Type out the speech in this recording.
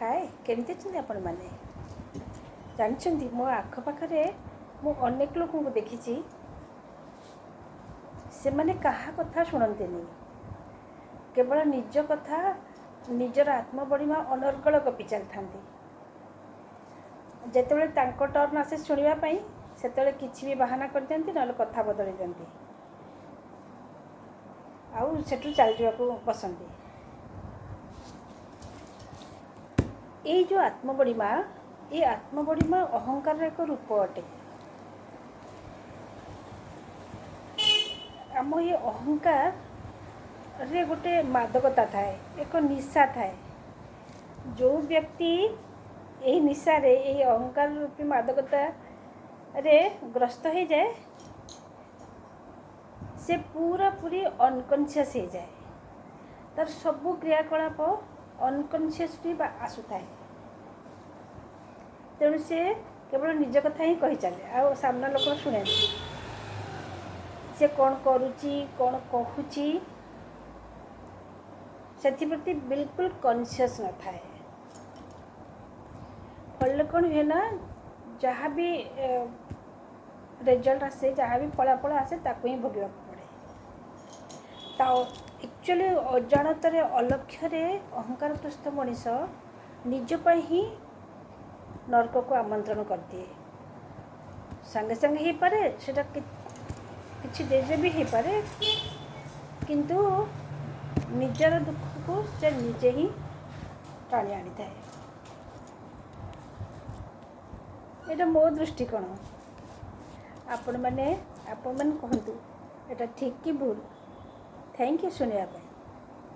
हाय केमती अच्छे आपण मैंने जानते मो आखपाखे मु अनेक लोक देखी से मैंने कहा कथा शुणती केवल निज कथा निजर आत्मबड़ीमा अनर्गल गपी चली था जिते टर्न आसे शुणापी से किसी भी बाहाना कर दिखती ना कथा बदल दिखती आउ सेठू चल जावाक बसंती। ये जो आत्मबड़ीमा ये आत्मबड़ीमा अहंकार एक रूप अटे। आम ये अहंकार रे गोटे मादकता थाए एक निशा थाए जो व्यक्ति यही निशा रे यही अहंकार रूपी मादकता रे ग्रस्त हो जाए से पूरा पूरी अनकॉन्शियस हो जाए तार सबू क्रियाकलाप अनकॉन्शियसली आसुए तेणु से केवल निज कथा ही कही चले आ सामना लोक शुणे से कौन करुच्ची कौन कहूची से बिल्कुल कॉन्शियस न थाए फल कौन हुए ना जहाँ भी रिजल्ट आसे जहाँ भी फलाफल आसे ताको ही भोगवा पड़े ता एक्चुअली अजाणत अलक्ष्य अहंकारग्रस्त मनीष निजपाई ही नरक को आमंत्रण कर दिए संगे संगे ही पारे सेटा किछि देजे भी ही पारे किंतु निजर दुख को से निजे ही टाणी आनी थाए। एटा मो दृष्टिकोण आपण मैंने कहतु एटा ठीक कि भूल। थैंक यू सुनिया।